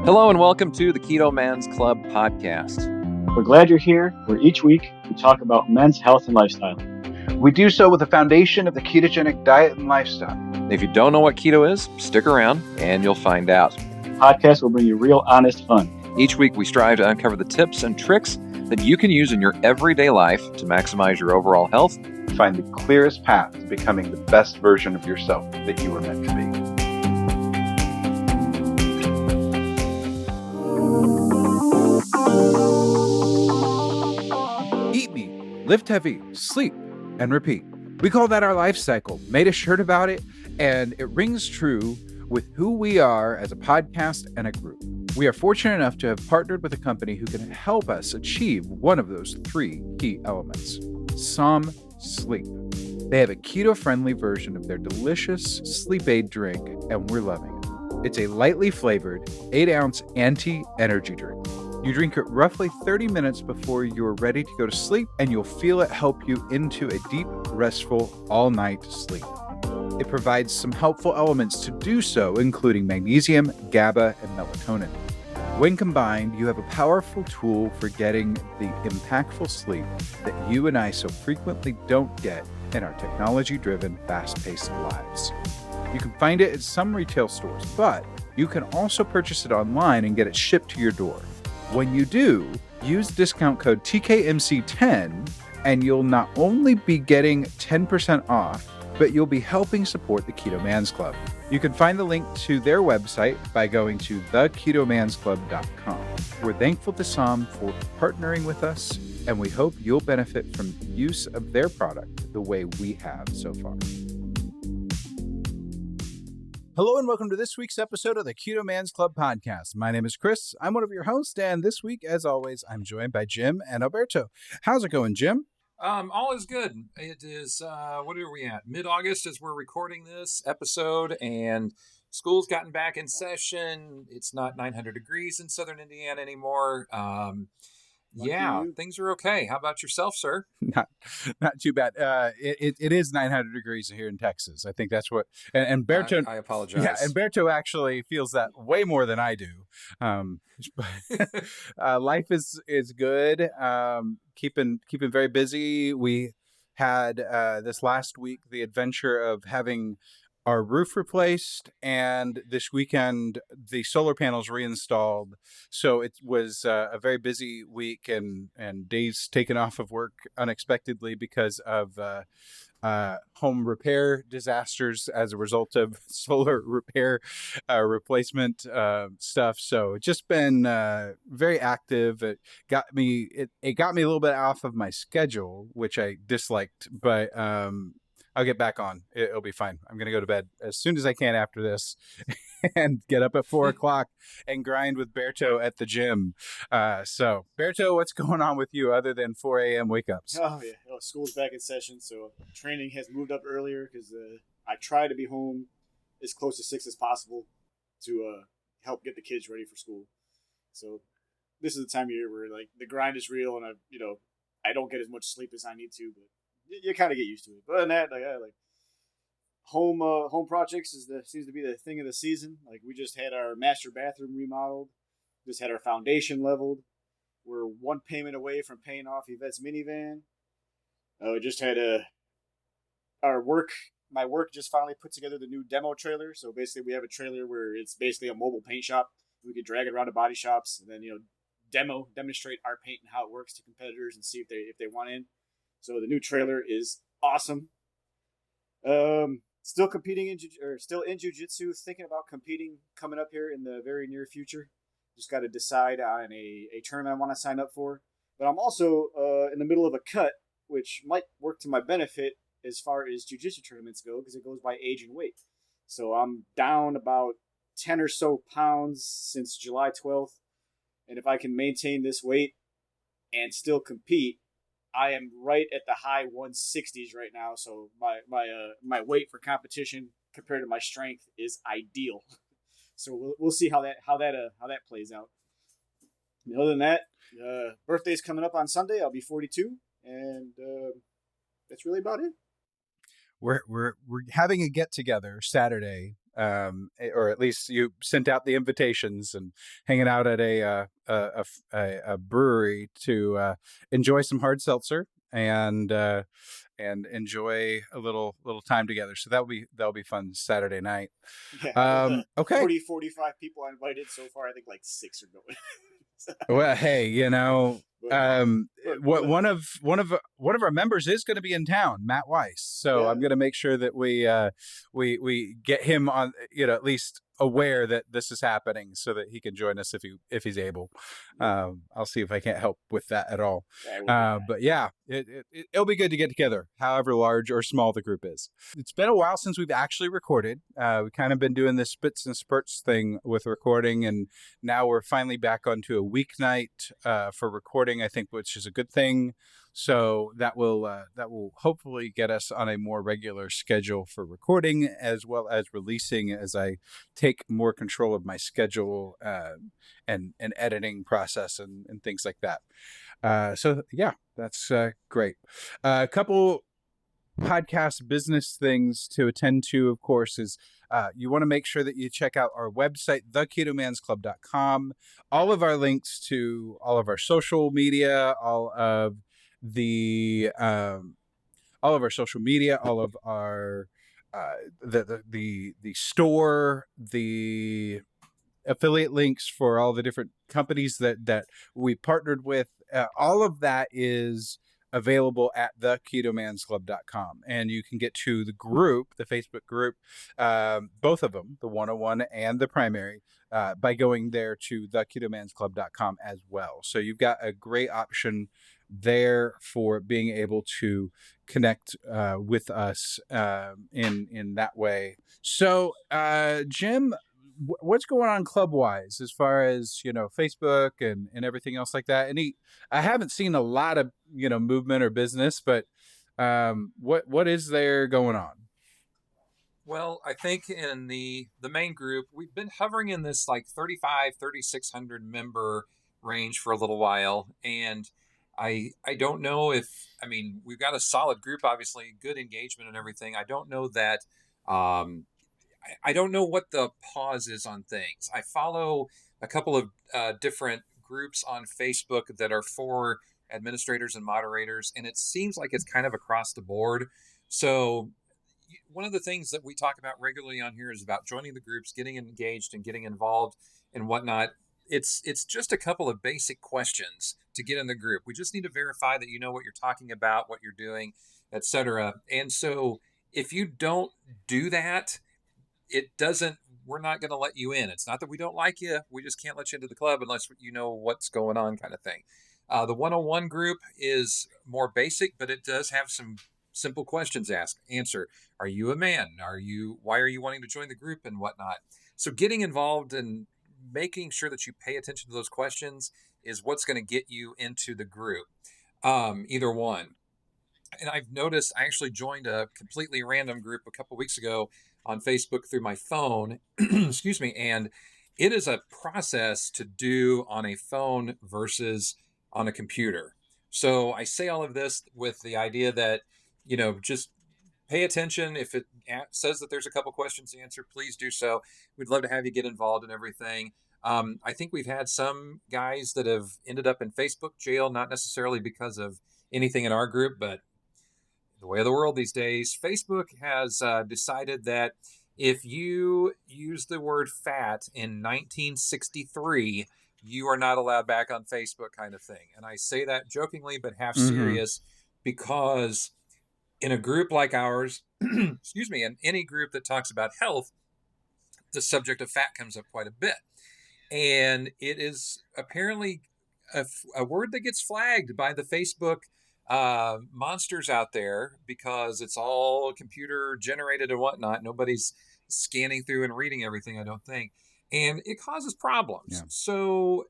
Hello and welcome to the Keto Man's Club podcast. We're glad you're here, where each week we talk about men's health and lifestyle. We do so with the foundation of the ketogenic diet and lifestyle. If you don't know what keto is, stick around and you'll find out. The podcast will bring you real, honest fun. Each week we strive to uncover the tips and tricks that you can use in your everyday life to maximize your overall health. Find the clearest path to becoming the best version of yourself that you were meant to be. Eat meat, lift heavy, sleep, and repeat. We call that our life cycle. Made a shirt about it, and it rings true with who we are as a podcast and a group. We are fortunate enough to have partnered with a company who can help us achieve one of those three key elements: Som Sleep. They have a keto-friendly version of their delicious sleep aid drink, and we're loving it. It's a lightly flavored 8-ounce anti-energy drink. You drink it roughly 30 minutes before you're ready to go to sleep, and you'll feel it help you into a deep, restful, all-night sleep. It provides some helpful elements to do so, including magnesium, GABA, and melatonin. When combined, you have a powerful tool for getting the impactful sleep that you and I so frequently don't get in our technology-driven, fast-paced lives. You can find it at some retail stores, but you can also purchase it online and get it shipped to your door. When you do, use discount code TKMC10 and you'll not only be getting 10% off, but you'll be helping support the Keto Man's Club. You can find the link to their website by going to theketomansclub.com. We're thankful to Som for partnering with us, and we hope you'll benefit from the use of their product the way we have so far. Hello and welcome to this week's episode of the Keto Man's Club podcast. My name is Chris. I'm one of your hosts, and this week, as always, I'm joined by Jim and Alberto. How's it going, Jim? All is good. It is, what are we at? Mid-August as we're recording this episode, and school's gotten back in session. It's not 900 degrees in southern Indiana anymore. Things are okay. How about yourself, sir? Not too bad. It is 900 degrees here in Texas. I think that's what. And Berto, I apologize. Yeah, and Berto actually feels that way more than I do. Life is good. Keeping very busy. We had this last week the adventure of having our roof replaced, and this weekend the solar panels reinstalled. So it was a very busy week and days taken off of work unexpectedly because of home repair disasters as a result of solar repair replacement stuff. So it's just been very active. It got me a little bit off of my schedule, which I disliked, but I'll get back on. It'll be fine. I'm going to go to bed as soon as I can after this and get up at 4 o'clock and grind with Berto at the gym. So, Berto, what's going on with you other than 4 a.m. wake-ups? Oh, yeah. School's back in session, so training has moved up earlier because I try to be home as close to 6 as possible to help get the kids ready for school. So this is the time of year where like the grind is real, and I don't get as much sleep as I need to, but you kind of get used to it. But other than that, like home projects seems to be the thing of the season. Like we just had our master bathroom remodeled, just had our foundation leveled. We're one payment away from paying off Yvette's minivan. We just had my work just finally put together the new demo trailer. So basically, we have a trailer where it's basically a mobile paint shop. We could drag it around to body shops and then demonstrate our paint and how it works to competitors and see if they want in. So the new trailer is awesome. Still in jiu-jitsu, thinking about competing coming up here in the very near future. Just got to decide on a tournament I want to sign up for. But I'm also in the middle of a cut, which might work to my benefit as far as jiu-jitsu tournaments go, because it goes by age and weight. So I'm down about 10 or so pounds since July 12th. And if I can maintain this weight and still compete, I am right at the high 160s right now, so my weight for competition compared to my strength is ideal. So we'll see how that plays out. And other than that, birthday's coming up on Sunday. I'll be 42, and that's really about it. We're having a get together Saturday or at least you sent out the invitations and hanging out at a brewery to enjoy some hard seltzer and enjoy a little time together. So that'll be fun Saturday night. Yeah, out of the Okay. 40, 45 people I invited so far, I think like 6 are going. Well, hey, But one of our members is going to be in town, Matt Weiss. So Yeah. I'm going to make sure that we get him on, at least aware that this is happening, so that he can join us if he's able. I'll see if I can't help with that at all. But yeah, it'll be good to get together, however large or small the group is. It's been a while since we've actually recorded. We've kind of been doing this spits and spurts thing with recording, and now we're finally back onto a weeknight for recording, I think, which is a good thing. So that will hopefully get us on a more regular schedule for recording, as well as releasing, as I take more control of my schedule and editing process and things like that. So yeah, that's great. A couple podcast business things to attend to, of course, is you want to make sure that you check out our website, theketomansclub.com. All of our links to all of our social media, all of our social media, all of our the store, the affiliate links for all the different companies that we partnered with, all of that is available at theketomansclub.com. And you can get to the group, the Facebook group, both of them, the 101 and the primary, by going there to theketomansclub.com as well. So you've got a great option there for being able to connect with us in that way. So Jim, what's going on club wise as far as Facebook and everything else like that? I haven't seen a lot of movement or business, but what is there going on? Well, I think in the main group, we've been hovering in this like 3,600 member range for a little while. And I don't know we've got a solid group, obviously good engagement and everything. I don't know that, I don't know what the pause is on things. I follow a couple of different groups on Facebook that are for administrators and moderators, and it seems like it's kind of across the board. So one of the things that we talk about regularly on here is about joining the groups, getting engaged and getting involved and whatnot. It's just a couple of basic questions to get in the group. We just need to verify that you know what you're talking about, what you're doing, etc. And so if you don't do that, we're not going to let you in. It's not that we don't like you. We just can't let you into the club unless you know what's going on, kind of thing. The 101 group is more basic, but it does have some simple questions answer. Are you a man? Why are you wanting to join the group and whatnot? So getting involved and making sure that you pay attention to those questions is what's going to get you into the group. Either one. And I've noticed, I actually joined a completely random group a couple weeks ago on Facebook through my phone, excuse me, and it is a process to do on a phone versus on a computer. So I say all of this with the idea that, just pay attention. If it says that there's a couple questions to answer, please do so. We'd love to have you get involved in everything. I think we've had some guys that have ended up in Facebook jail, not necessarily because of anything in our group, but the way of the world these days. Facebook has decided that if you use the word fat in 1963, you are not allowed back on Facebook, kind of thing. And I say that jokingly, but half serious, because in a group like ours, excuse me, in any group that talks about health, the subject of fat comes up quite a bit. And it is apparently a word that gets flagged by the Facebook monsters out there, because it's all computer generated and whatnot. Nobody's scanning through and reading everything, I don't think. And it causes problems. Yeah. So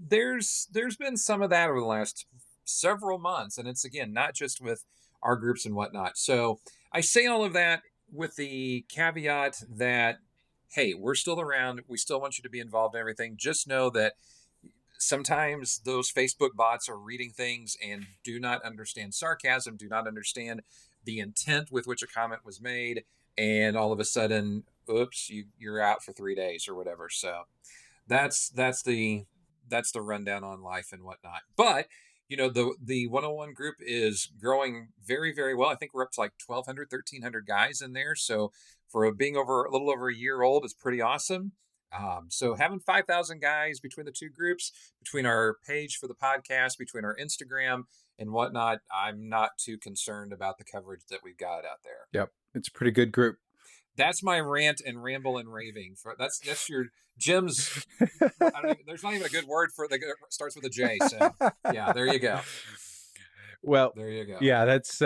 there's been some of that over the last several months. And it's, again, not just with our groups and whatnot. So I say all of that with the caveat that, hey, we're still around. We still want you to be involved in everything. Just know that sometimes those Facebook bots are reading things and do not understand sarcasm, do not understand the intent with which a comment was made. And all of a sudden, oops, you're out for 3 days or whatever. So that's the rundown on life and whatnot. But the 101 group is growing very, very well. I think we're up to like 1,200, 1,300 guys in there. So for being a little over a year old is pretty awesome. So having 5,000 guys between the two groups, between our page for the podcast, between our Instagram and whatnot, I'm not too concerned about the coverage that we've got out there. Yep. It's a pretty good group. That's my rant and ramble and raving. That's your Jim's. There's not even a good word for it that starts with a J. So yeah, there you go. Well, there you go. Yeah, that's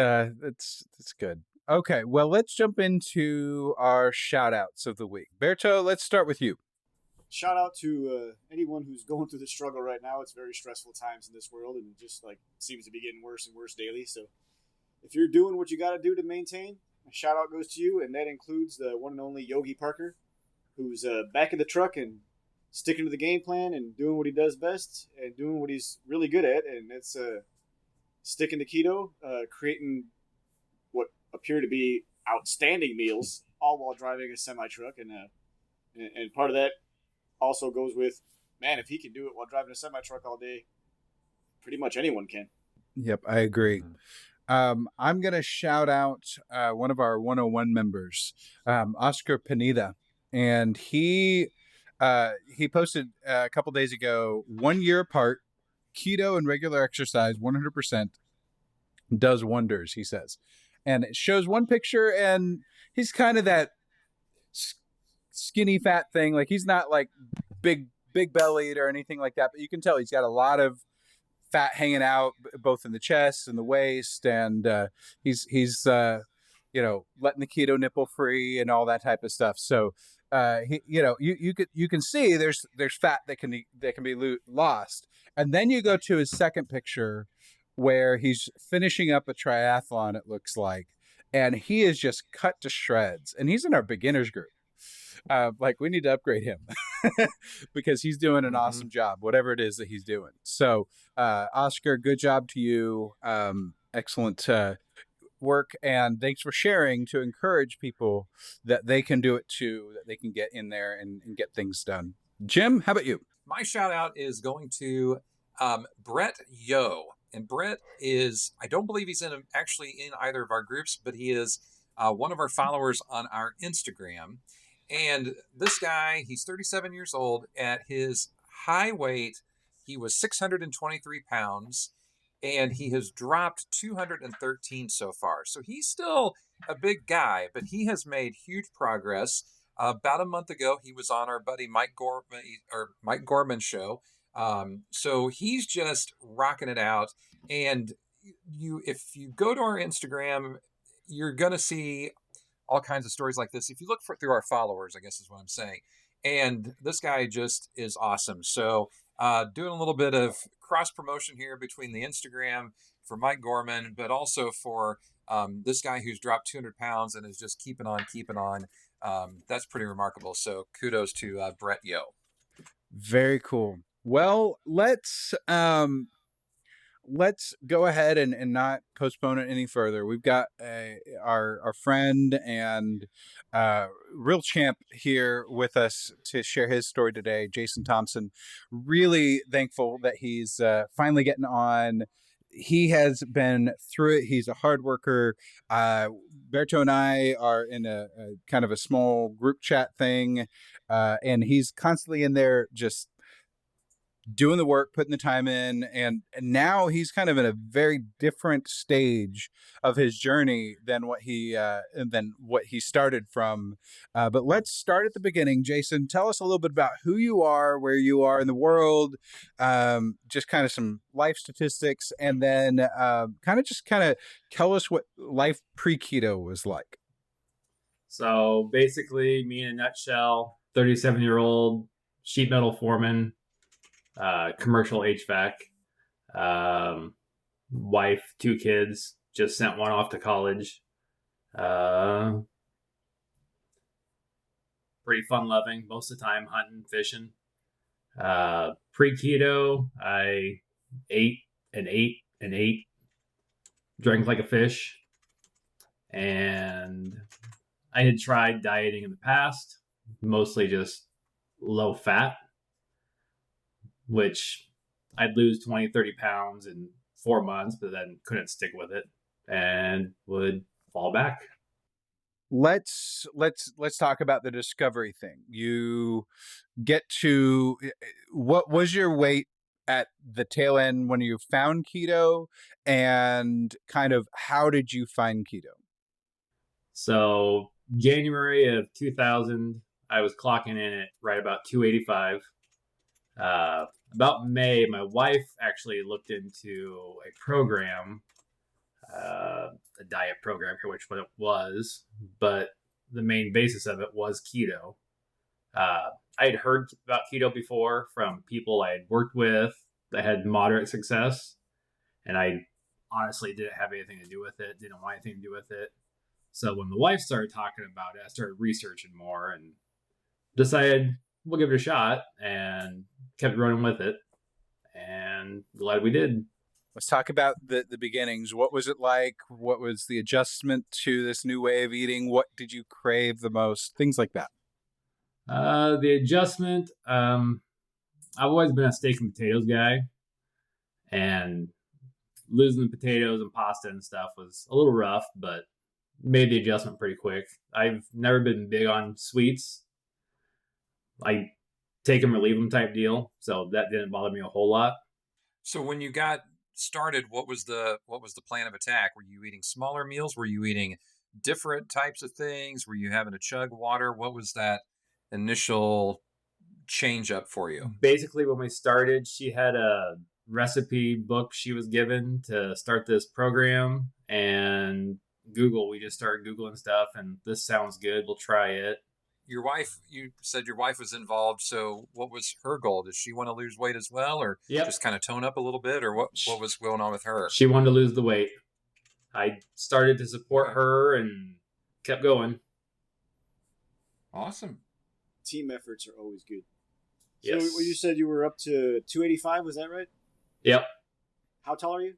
good. Okay, well, let's jump into our shout outs of the week. Berto, let's start with you. Shout out to anyone who's going through the struggle right now. It's very stressful times in this world, and it just seems to be getting worse and worse daily. So if you're doing what you got to do to maintain, a shout out goes to you, and that includes the one and only Yogi Parker, who's back in the truck and sticking to the game plan and doing what he does best and doing what he's really good at, and that's sticking to keto, creating what appear to be outstanding meals, all while driving a semi-truck, and part of that also goes with, man, if he can do it while driving a semi-truck all day, pretty much anyone can. Yep, I agree. I'm going to shout out one of our 101 members, Oscar Penida. And he posted a couple days ago, 1 year apart, keto and regular exercise, 100% does wonders, he says. And it shows one picture, and he's kind of that skinny fat thing. Like, he's not like big bellied or anything like that, but you can tell he's got a lot of fat hanging out both in the chest and the waist, and he's letting the keto nipple free and all that type of stuff. So you can see there's fat that can be lost. And then you go to his second picture where he's finishing up a triathlon, it looks like, and he is just cut to shreds, and he's in our beginners group. We need to upgrade him because he's doing an awesome job, whatever it is that he's doing. So, Oscar, good job to you. Excellent work. And thanks for sharing to encourage people that they can do it too, that they can get in there and get things done. Jim, how about you? My shout out is going to Brett Yo. And Brett is, I don't believe he's actually in either of our groups, but he is one of our followers on our Instagram. And this guy, he's 37 years old. At his high weight, he was 623 pounds, and he has dropped 213 so far. So he's still a big guy, but he has made huge progress. About a month ago, he was on our buddy Mike Gorman's show. So he's just rocking it out. And if you go to our Instagram, you're going to see all kinds of stories like this. If you look through our followers, I guess is what I'm saying. And this guy just is awesome. So doing a little bit of cross promotion here between the Instagram for Mike Gorman, but also for this guy who's dropped 200 pounds and is just keeping on. That's pretty remarkable. So kudos to Brett Yo. Very cool. Well, let's go ahead and not postpone it any further. We've got our friend and real champ here with us to share his story today, Jason Thompson. Really thankful that he's finally getting on. He has been through it. He's a hard worker. Berto and I are in a kind of a small group chat thing, and he's constantly in there just doing the work, putting the time in, and now he's kind of in a very different stage of his journey than what he started from. But let's start at the beginning. Jason, tell us a little bit about who you are, where you are in the world, just kind of some life statistics, and then kind of tell us what life pre-keto was like. So basically, me in a nutshell, 37-year-old sheet metal foreman, commercial HVAC, wife, 2 kids, just sent one off to college. Pretty fun loving, most of the time hunting, fishing. Pre-keto, I ate, drank like a fish, and I had tried dieting in the past, mostly just low fat, which I'd lose 20, 30 pounds in 4 months, but then couldn't stick with it and would fall back. Let's talk about the discovery thing. You get to, what was your weight at the tail end when you found keto, and kind of how did you find keto? So January of 2000, I was clocking in at right about 285. About May, my wife actually looked into a program, a diet program here, which what it was, but the main basis of it was keto. I had heard about keto before from people I had worked with that had moderate success, and I honestly didn't have anything to do with it, didn't want anything to do with it. So when the wife started talking about it, I started researching more and decided we'll give it a shot, and kept running with it, and glad we did. Let's talk about the beginnings. What was it like? What was the adjustment to this new way of eating? What did you crave the most? Things like that. The adjustment, I've always been a steak and potatoes guy, and losing the potatoes and pasta and stuff was a little rough, but made the adjustment pretty quick. I've never been big on sweets. I take them or leave them type deal, so that didn't bother me a whole lot. So when you got started, what was the plan of attack? Were you eating smaller meals? Were you eating different types of things? Were you having to chug water? What was that initial change up for you? Basically, when we started, she had a recipe book she was given to start this program, and we just started Googling stuff, and this sounds good, we'll try it. Your wife, you said your wife was involved. So what was her goal? Does she want to lose weight as well, or just kind of tone up a little bit, or what was going on with her? She wanted to lose the weight. I started to support her and kept going. Awesome. Team efforts are always good. Yes. So you said you were up to 285, was that right? Yep. How tall are you?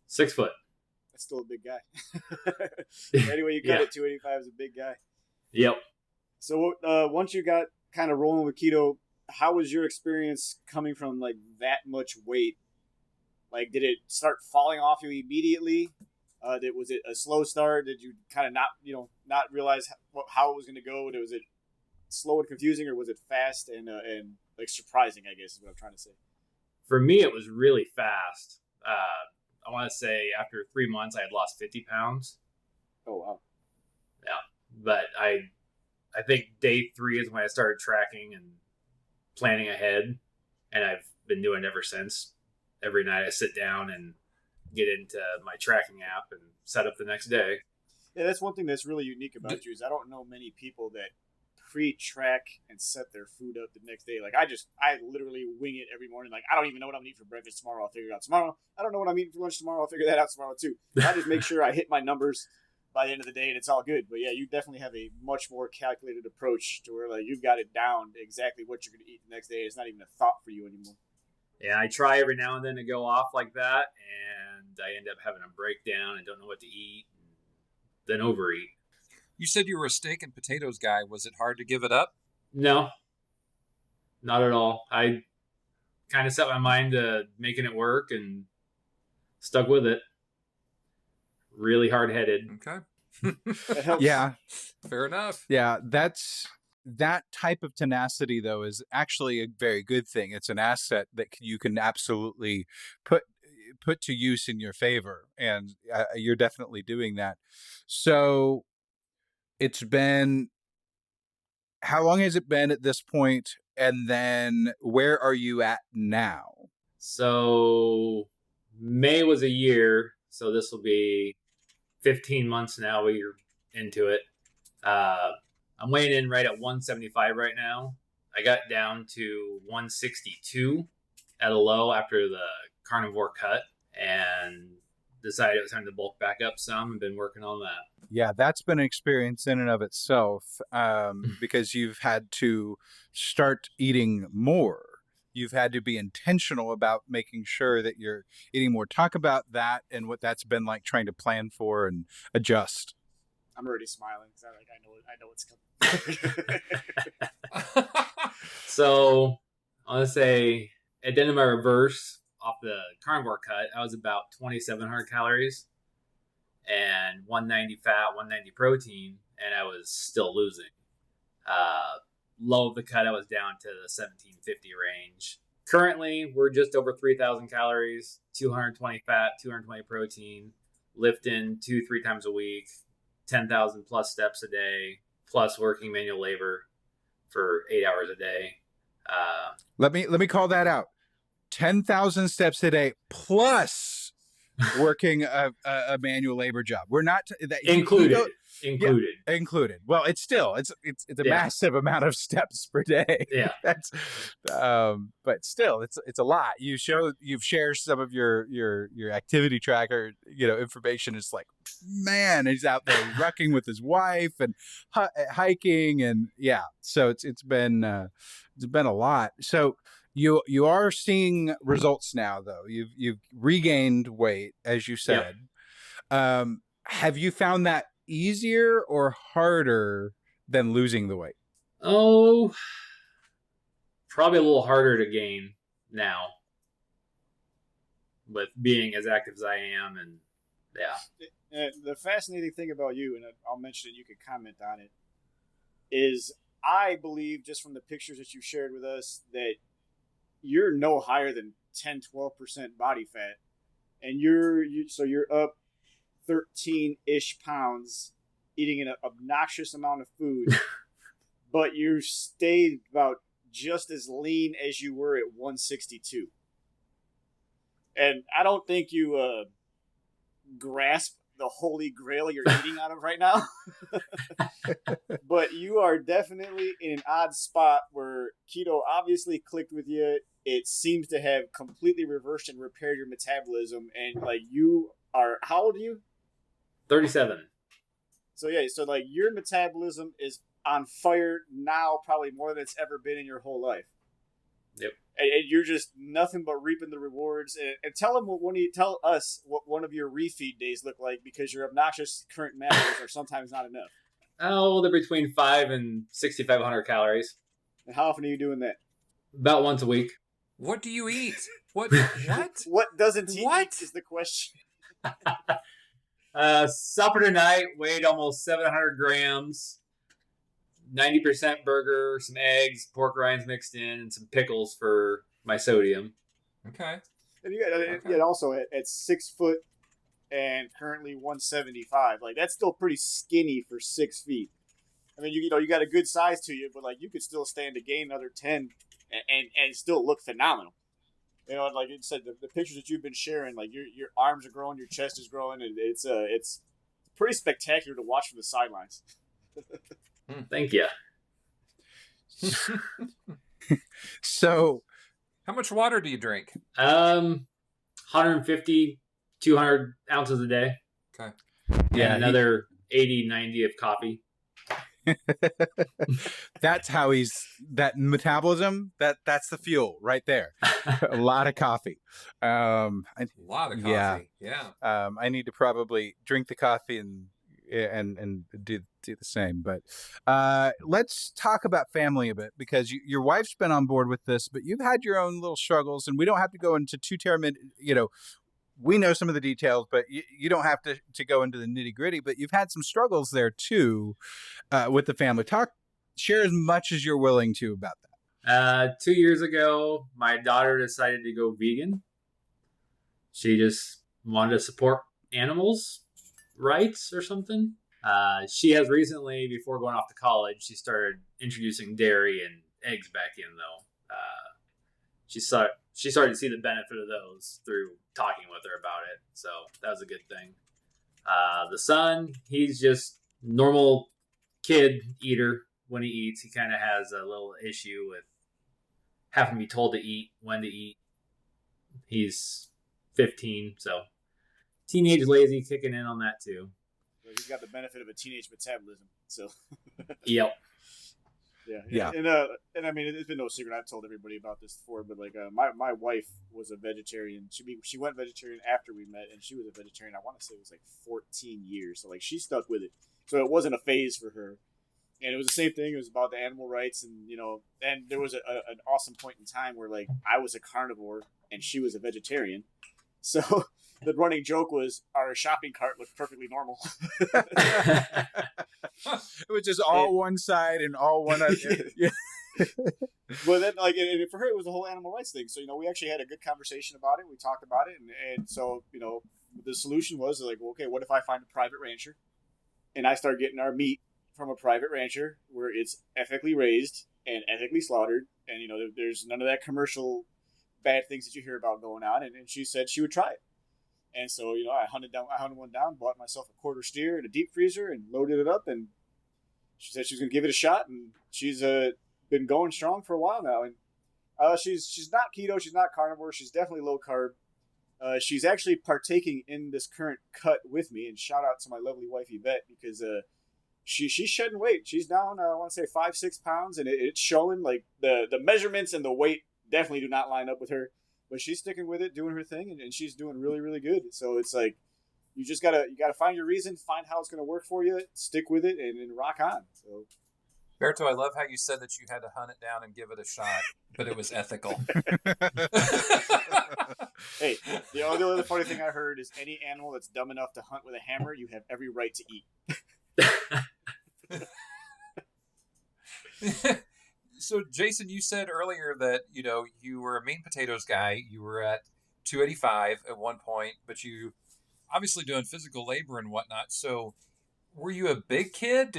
6 foot. That's still a big guy. Anyway, you cut it, 285 is a big guy. Yep. So once you got kind of rolling with keto, how was your experience coming from like that much weight? Like, did it start falling off you immediately? Was it a slow start? Did you kind of not realize how it was going to go? Was it slow and confusing, or was it fast and like surprising, I guess is what I'm trying to say. For me, it was really fast. I want to say after 3 months, I had lost 50 pounds. Oh, wow. Yeah. But I think day 3 is when I started tracking and planning ahead, and I've been doing it ever since. Every night I sit down and get into my tracking app and set up the next day. Yeah, that's one thing that's really unique about you is I don't know many people that pre-track and set their food up the next day. Like I literally wing it every morning. Like I don't even know what I'm gonna eat for breakfast tomorrow. I'll figure it out tomorrow. I don't know what I'm eating for lunch tomorrow. I'll figure that out tomorrow too. I just make sure I hit my numbers by the end of the day and it's all good. But yeah, you definitely have a much more calculated approach to where like you've got it down to exactly what you're gonna eat the next day. It's not even a thought for you anymore. Yeah, I try every now and then to go off like that, and I end up having a breakdown and don't know what to eat, and then overeat. You said you were a steak and potatoes guy. Was it hard to give it up? No, not at all. I kind of set my mind to making it work and stuck with it. Really hard-headed. Okay. That helps. Yeah. Fair enough. Yeah, that type of tenacity, though, is actually a very good thing. It's an asset that you can absolutely put to use in your favor, and you're definitely doing that. So it's been, how long has it been at this point, and then where are you at now? So May was a year, so this will be 15 months now we're into it. I'm weighing in right at 175 right now. I got down to 162 at a low after the carnivore cut and decided it was time to bulk back up some and been working on that. Yeah, that's been an experience in and of itself, because you've had to start eating more. You've had to be intentional about making sure that you're eating more. Talk about that and what that's been like trying to plan for and adjust. I'm already smiling. So I know it's coming. So I want to say at the end of my reverse off the carnivore cut, I was about 2,700 calories and 190 fat, 190 protein, and I was still losing. Low of the cut, I was down to the 1,750 range. Currently, we're just over 3,000 calories, 220 fat, 220 protein, lifting 2-3 times a week, 10,000 plus steps a day, plus working manual labor for 8 hours a day. Let me call that out. 10,000 steps a day plus working a manual labor job. We're not that included. Yeah, included. Well, it's still it's a massive amount of steps per day. Yeah. That's but still it's a lot. You've shared some of your activity tracker, information. It's like, man, he's out there rucking with his wife and hiking, and so it's been a lot. So you are seeing results now, though. You've regained weight, as you said. Yep. Have you found that easier or harder than losing the weight? Oh, probably a little harder to gain now with being as active as I am. And the fascinating thing about you, and I'll mention it, you can comment on it, is I believe just from the pictures that you shared with us that you're no higher than 10-12% body fat, and you're up 13-ish pounds, eating an obnoxious amount of food, but you stayed about just as lean as you were at 162. And I don't think you grasp the holy grail you're eating out of right now. But you are definitely in an odd spot where keto obviously clicked with you. It seems to have completely reversed and repaired your metabolism. And you are, how old are you? 37. So your metabolism is on fire now, probably more than it's ever been in your whole life. Yep. And you're just nothing but reaping the rewards. And tell us what one of your refeed days look like, because your obnoxious current macros are sometimes not enough. Oh, they're between 5 and 6,500 calories. And how often are you doing that? About once a week. What do you eat? What? What doesn't he eat is the question. Supper tonight weighed almost 700 grams. 90% burger, some eggs, pork rinds mixed in, and some pickles for my sodium. Okay. And you got also at 6 foot and currently 175. That's still pretty skinny for 6 feet. I mean, you got a good size to you, but you could still stand to gain another 10 and still look phenomenal. Like you said, the pictures that you've been sharing, your arms are growing, your chest is growing, and it's pretty spectacular to watch from the sidelines. Thank you. So, how much water do you drink? 150, 200 ounces a day. Okay. Yeah, and another 80, 90 of coffee. That's how that metabolism, that's the fuel right there. A lot of coffee. A lot of coffee. Yeah. I need to probably drink the coffee and do the same. But let's talk about family a bit, because your wife's been on board with this, but you've had your own little struggles, and we don't have to go into we know some of the details, but you don't have to go into the nitty gritty, but you've had some struggles there too, with the family. Share as much as you're willing to about that. 2 years ago, my daughter decided to go vegan. She just wanted to support animals' rights or something. She has recently, before going off to college, she started introducing dairy and eggs back in, though. She started to see the benefit of those through talking with her about it. So that was a good thing. The son, he's just normal kid eater. When he eats, he kind of has a little issue with having to be told to eat, when to eat. He's 15, so teenage lazy kicking in on that too. Well, he's got the benefit of a teenage metabolism. So Yep. Yeah. And I mean, it's been no secret. I've told everybody about this before, but my wife was a vegetarian. She went vegetarian after we met, and she was a vegetarian. I want to say it was 14 years. So she stuck with it. So it wasn't a phase for her. And it was the same thing. It was about the animal rights, and and there was an awesome point in time where like I was a carnivore and she was a vegetarian. So the running joke was our shopping cart looked perfectly normal. It was just all one side and all one other. Yeah. But then, like, and for her, it was the whole animal rights thing. So, we actually had a good conversation about it. We talked about it. And so, the solution was like, well, okay, what if I find a private rancher and I start getting our meat from a private rancher where it's ethically raised and ethically slaughtered. And, there's none of that commercial bad things that you hear about going on. And she said she would try it. And so, I hunted one down, bought myself a quarter steer in a deep freezer and loaded it up. And she said she was going to give it a shot. And she's been going strong for a while now. And she's not keto. She's not carnivore. She's definitely low carb. She's actually partaking in this current cut with me. And shout out to my lovely wife, Yvette, because she's shedding weight. She's down, I want to say 5-6 pounds. And it's showing like the measurements and the weight definitely do not line up with her. But she's sticking with it, doing her thing. And she's doing really, really good. So it's like, you gotta find your reason, find how it's going to work for you, stick with it, and rock on. So. Berto, I love how you said that you had to hunt it down and give it a shot, but it was ethical. Hey, the only other funny thing I heard is any animal that's dumb enough to hunt with a hammer, you have every right to eat. So, Jason, you said earlier that, you were a meat and potatoes guy. You were at 285 at one point, but you obviously doing physical labor and whatnot. So were you a big kid?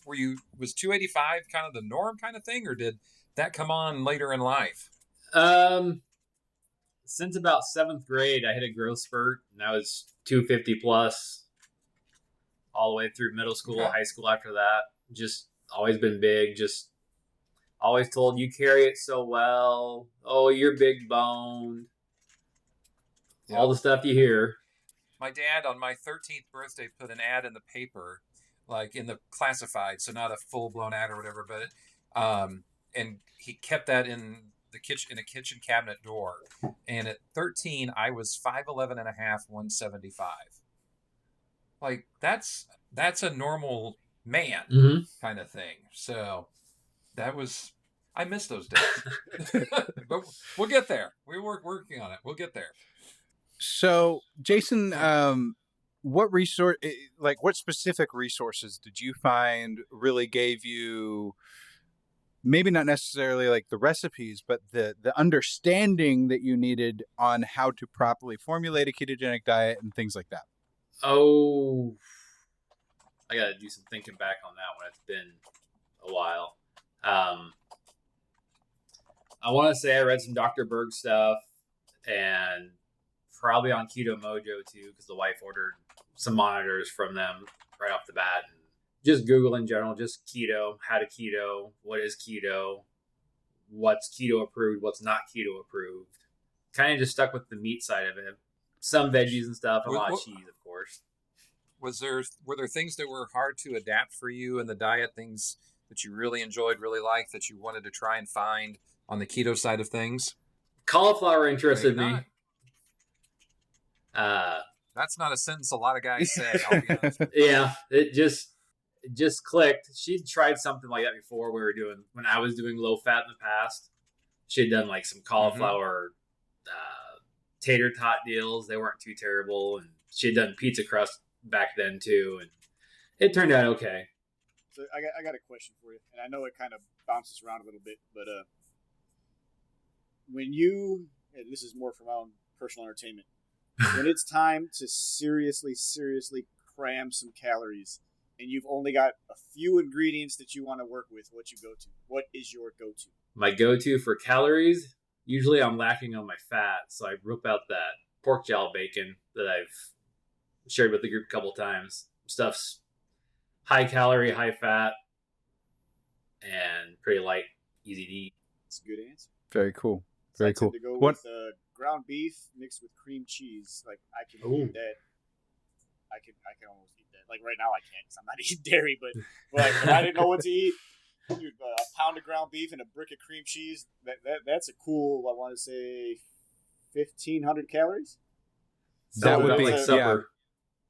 Was 285 kind of the norm kind of thing, or did that come on later in life? Since about 7th grade, I hit a growth spurt, and I was 250 plus all the way through middle school, high school after that. Just always been big, just always told, you carry it so well. Oh, you're big boned. Yep. All the stuff you hear. My dad on my 13th birthday put an ad in the paper, like in the classified, so not a full-blown ad or whatever, but and he kept that in the kitchen, in a kitchen cabinet door. And at 13, I was 5'11 and a half, 175. Like that's a normal man kind of thing. So I miss those days. But we'll get there. We're working on it. We'll get there. So, Jason, what specific resources did you find really gave you, maybe not necessarily like the recipes, but the understanding that you needed on how to properly formulate a ketogenic diet and things like that? Oh, I got to do some thinking back on that one. It's been a while. I want to say I read some Dr. Berg stuff and probably on Keto Mojo too, because the wife ordered some monitors from them right off the bat. And just Google in general, just keto, how to keto, what is keto, what's keto approved, what's not keto approved. Kind of just stuck with the meat side of it. Some veggies and stuff, a lot of cheese, of course. Were there things that were hard to adapt for you in the diet, things that you really enjoyed, really liked, that you wanted to try and find on the keto side of things? Cauliflower interested me. That's not a sentence a lot of guys say, I'll be honest. Yeah, it just clicked. She'd tried something like that before. When I was doing low fat in the past. She'd done like some cauliflower tater tot deals. They weren't too terrible, and she'd done pizza crust back then too, and it turned out okay. So I got a question for you, and I know it kind of bounces around a little bit, but when and this is more for my own personal entertainment, when it's time to seriously cram some calories and you've only got a few ingredients that you want to work with, what is your go-to? My go-to for calories, usually I'm lacking on my fat, so I rip out that pork jowl bacon that I've shared with the group a couple times. Stuff's high calorie, high fat, and pretty light, easy to eat. That's a good answer. Very cool. Very cool. To go with ground beef mixed with cream cheese. Like I can eat that. I can almost eat that. Like right now I can't because I'm not eating dairy. But like, if I didn't know what to eat, dude, a pound of ground beef and a brick of cream cheese. That's a cool. I want to say 1,500 calories. That would be like supper.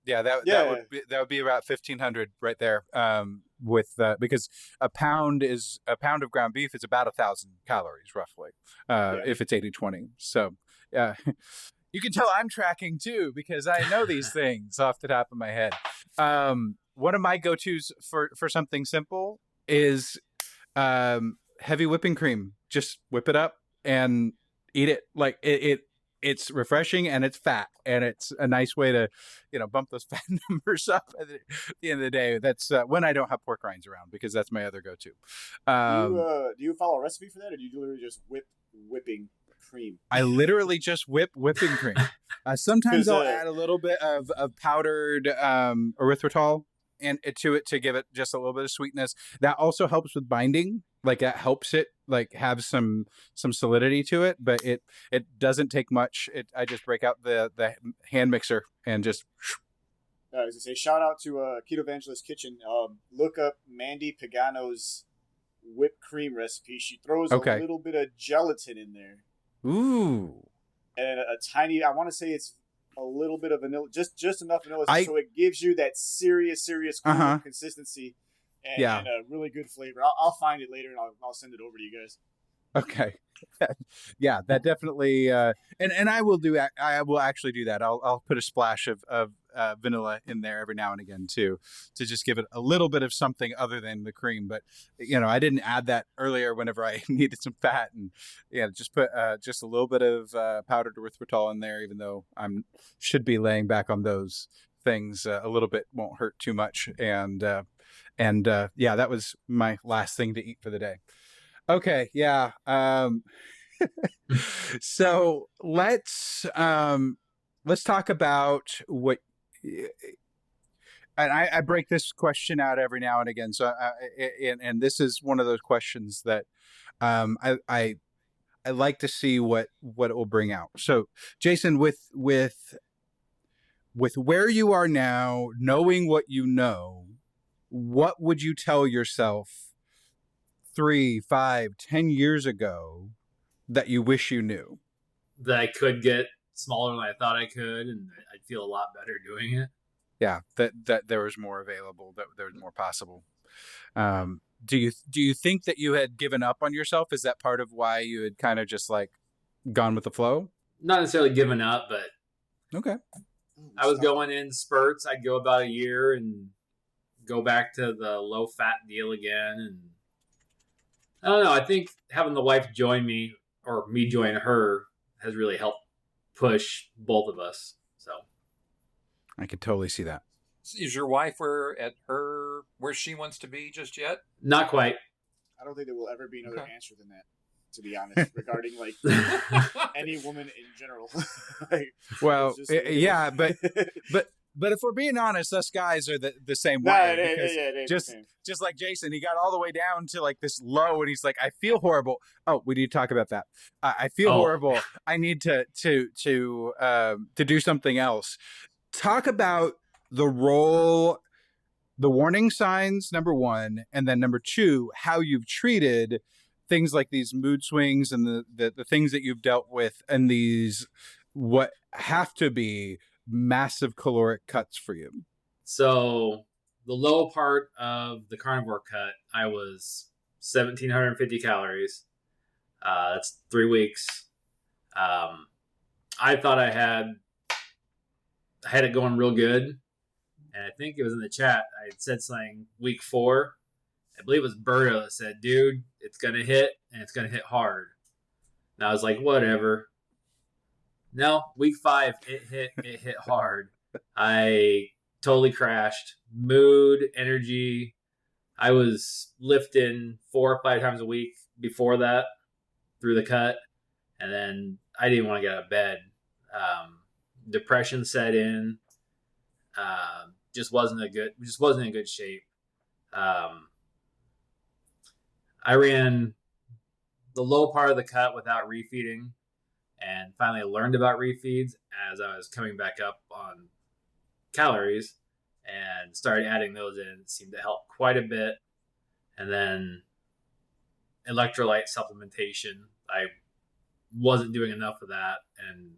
Yeah, that Yeah. would be about 1,500 right there. With because a pound of ground beef is about 1,000 calories roughly. Yeah. If it's 80/20. So, you can tell I'm tracking too because I know these things off the top of my head. One of my go-tos for something simple is heavy whipping cream. Just whip it up and eat it. Like it's refreshing and it's fat and it's a nice way to, bump those fat numbers up at the end of the day. That's when I don't have pork rinds around because that's my other go-to. Do you follow a recipe for that, or do you literally just whipping cream? I literally just whip whipping cream. Sometimes 'Cause, I'll add a little bit of powdered erythritol and to it to give it just a little bit of sweetness. That also helps with binding. Like that helps it like have some solidity to it, but it doesn't take much. I just break out the hand mixer and just. I was gonna say, shout out to Keto Evangelist Kitchen. Look up Mandy Pagano's whipped cream recipe. She throws a little bit of gelatin in there. Ooh. And a tiny, I want to say it's a little bit of vanilla, just enough vanilla, so it gives you that serious cream consistency and a really good flavor. I'll find it later and I'll send it over to you guys. Okay. Yeah, that definitely and I will actually do that. I'll put a splash of vanilla in there every now and again too, to just give it a little bit of something other than the cream. But I didn't add that earlier whenever I needed some fat, and just put just a little bit of powdered erythritol in there, even though should be laying back on those things a little bit won't hurt too much. And that was my last thing to eat for the day. Okay, yeah. So let's talk about what. And I break this question out every now and again. So and this is one of those questions that I like to see what it will bring out. So Jason, with where you are now, knowing what you know, what would you tell yourself 3, 5, 10 years ago that you wish you knew? That I could get smaller than I thought I could, and I'd feel a lot better doing it. Yeah, that there was more available, that there was more possible. Do you think that you had given up on yourself? Is that part of why you had kind of just like gone with the flow? Not necessarily given up, but okay. I was going in spurts. I'd go about a year and go back to the low fat deal again, and I don't know. I think having the wife join me or me join her has really helped push both of us. So I could totally see that. Is your wife where she wants to be just yet? Not quite. I don't think there will ever be another answer than that, to be honest, regarding like any woman in general. Well, yeah, but if we're being honest, us guys are the same way. Just like Jason, he got all the way down to like this low, and he's like, "I feel horrible." Oh, we need to talk about that. I feel horrible. I need to do something else. Talk about the role, the warning signs, number one, and then number two, how you've treated things like these mood swings and the things that you've dealt with, and these what have to be massive caloric cuts for you. So the low part of the carnivore cut, I was 1,750 calories. That's 3 weeks. I thought I had it going real good. And I think it was in the chat. I had said something week 4. I believe it was Berto that said, "Dude, it's going to hit, and it's going to hit hard." And I was like, whatever. No, week 5, it hit hard. I totally crashed. Mood, energy. I was lifting 4 or 5 times a week before that through the cut. And then I didn't want to get out of bed. Depression set in. Just wasn't in good shape. I ran the low part of the cut without refeeding, and finally learned about refeeds as I was coming back up on calories and started adding those in. It seemed to help quite a bit. And then electrolyte supplementation, I wasn't doing enough of that, and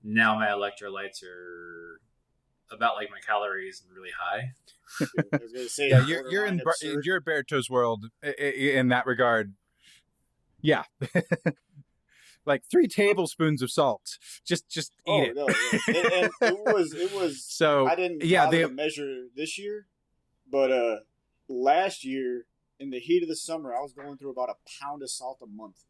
now my electrolytes are about like my calories really high. I was gonna say, Yeah, you're borderline in absurd. you're Berto's world in that regard. Yeah, like 3 tablespoons of salt. Just eat Oh it. no, yeah. And it was. So I didn't yeah, bother to measure this year, but last year in the heat of the summer, I was going through about a pound of salt a month,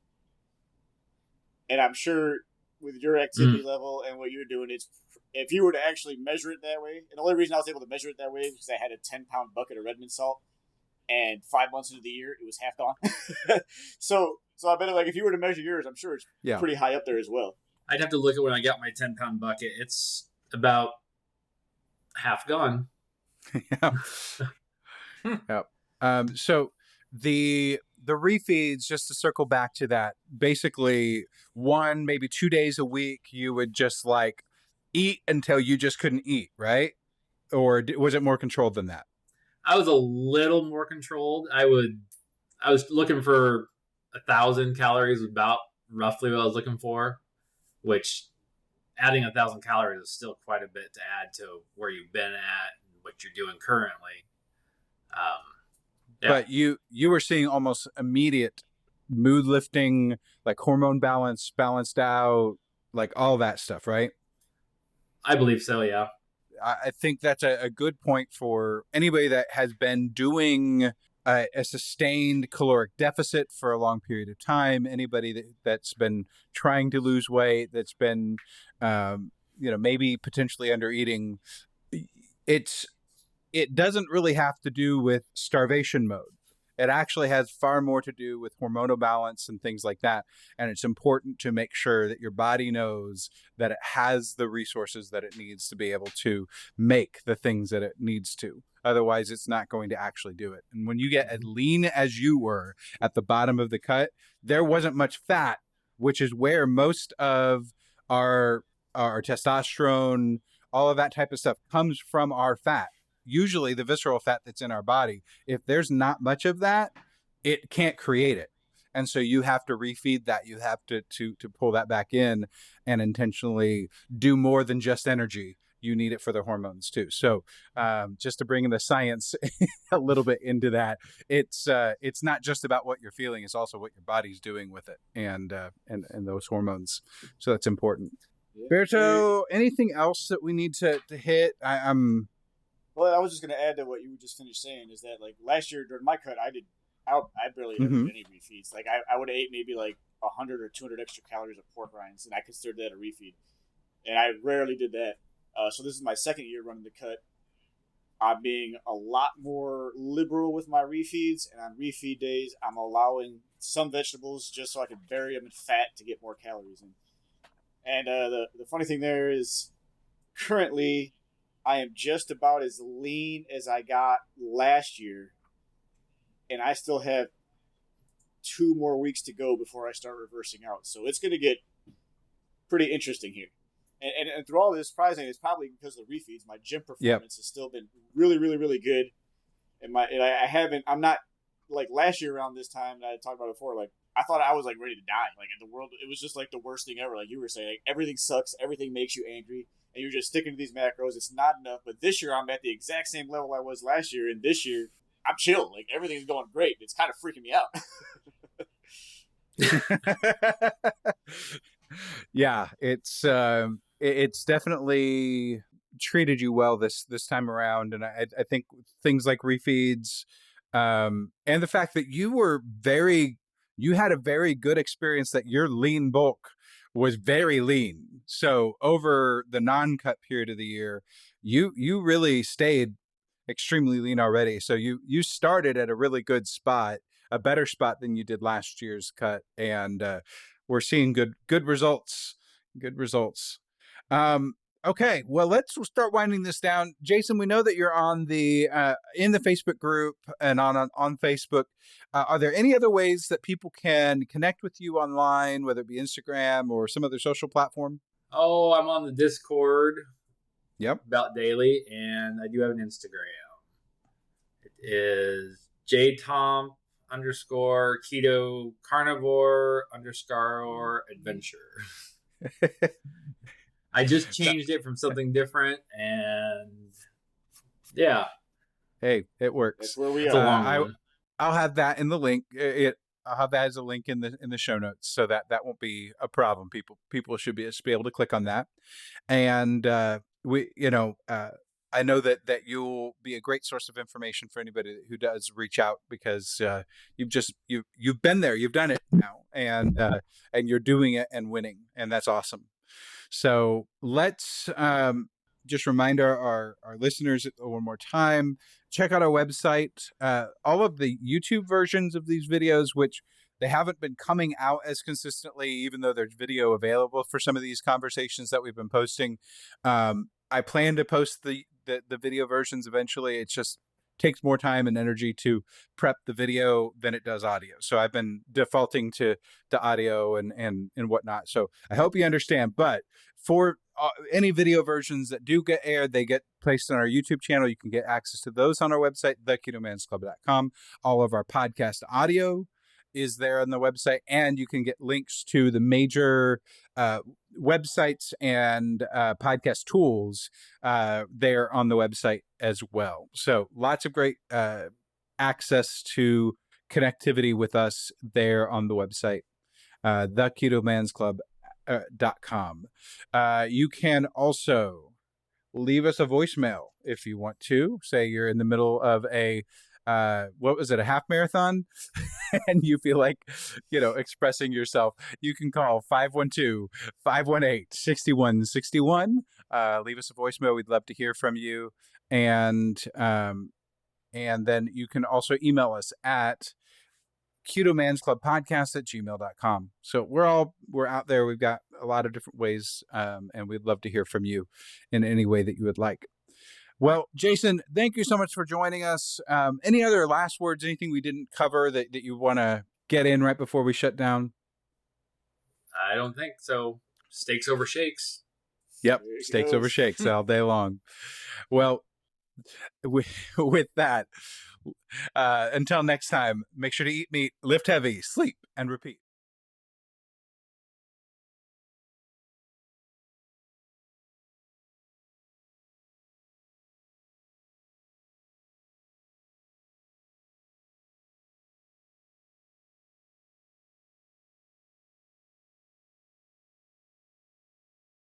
and I'm sure with your activity level and what you're doing, it's if you were to actually measure it that way. And the only reason I was able to measure it that way is because I had a 10-pound bucket of Redmond salt, and 5 months into the year, it was half gone. so I bet like if you were to measure yours, I'm sure it's pretty high up there as well. I'd have to look at when I got my 10-pound bucket. It's about half gone. Yep. So the refeeds, just to circle back to that, basically 1, maybe 2 days a week, you would just like eat until you just couldn't eat, right? Or was it more controlled than that? I was a little more controlled. I was looking for 1,000 calories, about roughly what I was looking for, which adding 1,000 calories is still quite a bit to add to where you've been at and what you're doing currently. Yeah. But you were seeing almost immediate mood lifting, like hormone balance, balanced out, like all that stuff, right? I believe so, yeah. I think that's a good point for anybody that has been doing a sustained caloric deficit for a long period of time. Anybody that's been trying to lose weight, that's been, maybe potentially under eating. It doesn't really have to do with starvation mode. It actually has far more to do with hormonal balance and things like that. And it's important to make sure that your body knows that it has the resources that it needs to be able to make the things that it needs to. Otherwise, it's not going to actually do it. And when you get as lean as you were at the bottom of the cut, there wasn't much fat, which is where most of our testosterone, all of that type of stuff comes from our fat. Usually the visceral fat that's in our body, if there's not much of that, it can't create it. And so you have to refeed that. You have to pull that back in and intentionally do more than just energy. You need it for the hormones too. So just to bring in the science a little bit into that, it's not just about what you're feeling. It's also what your body's doing with it and those hormones. So that's important. Yeah. Berto, anything else that we need to hit? Well, I was just going to add to what you just finished saying is that, like, last year during my cut, I barely ever did any refeeds. Like, I would have ate maybe, like, 100 or 200 extra calories of pork rinds, and I considered that a refeed. And I rarely did that. So this is my second year running the cut. I'm being a lot more liberal with my refeeds, and on refeed days, I'm allowing some vegetables just so I can bury them in fat to get more calories in. And the funny thing there is, currently, I am just about as lean as I got last year, and I still have 2 more weeks to go before I start reversing out. So it's going to get pretty interesting here. And through all this, surprisingly, it's probably because of the refeeds. My gym performance has still been really, really, really good. I'm not like last year around this time that I talked about before. Like I thought I was like ready to die. Like in the world, it was just like the worst thing ever. Like you were saying, like, everything sucks. Everything makes you angry. And you're just sticking to these macros. It's not enough. But this year, I'm at the exact same level I was last year. And this year, I'm chill. Like, everything's going great. It's kind of freaking me out. Yeah, it's definitely treated you well this time around. And I think things like refeeds and the fact that you had a very good experience, that your lean bulk was very lean. So over the non-cut period of the year, you really stayed extremely lean already. So you started at a really good spot, a better spot than you did last year's cut. And we're seeing good results. Good results. Okay, well, let's start winding this down. Jason, we know that you're on the in the Facebook group and on Facebook. Are there any other ways that people can connect with you online, whether it be Instagram or some other social platform? Oh, I'm on the Discord. Yep. About daily, and I do have an Instagram. It is jtom_keto carnivore_adventure. I just changed it from something different, and yeah, Hey, it works. That's where we it's a are. long one. I'll have that in the link. I'll have that as a link in the show notes, so that won't be a problem. People should be able to click on that, and I know that you'll be a great source of information for anybody who does reach out, because you've been there, you've done it now, and you're doing it and winning, and that's awesome. So let's just remind our listeners one more time. Check out our website. All of the YouTube versions of these videos, which they haven't been coming out as consistently, even though there's video available for some of these conversations that we've been posting. I plan to post the video versions eventually. It just takes more time and energy to prep the video than it does audio. So I've been defaulting to audio and whatnot. So I hope you understand. But for any video versions that do get aired, they get placed on our YouTube channel. You can get access to those on our website, theketomansclub.com. All of our podcast audio is there on the website, and you can get links to the major websites and podcast tools there on the website as well. So lots of great access to connectivity with us there on the website, theketomansclub.com. You can also leave us a voicemail if you want to. Say you're in the middle of a half marathon and you feel like, expressing yourself. You can call 512-518-6161. Leave us a voicemail. We'd love to hear from you. And then you can also email us at ketomansclubpodcast@gmail.com. So we're out there. We've got a lot of different ways, and we'd love to hear from you in any way that you would like. Well, Jason, thank you so much for joining us. Any other last words, anything we didn't cover that you want to get in right before we shut down? I don't think so. Steaks over shakes. Yep, steaks over shakes all day long. Well, with that, until next time, make sure to eat meat, lift heavy, sleep, and repeat.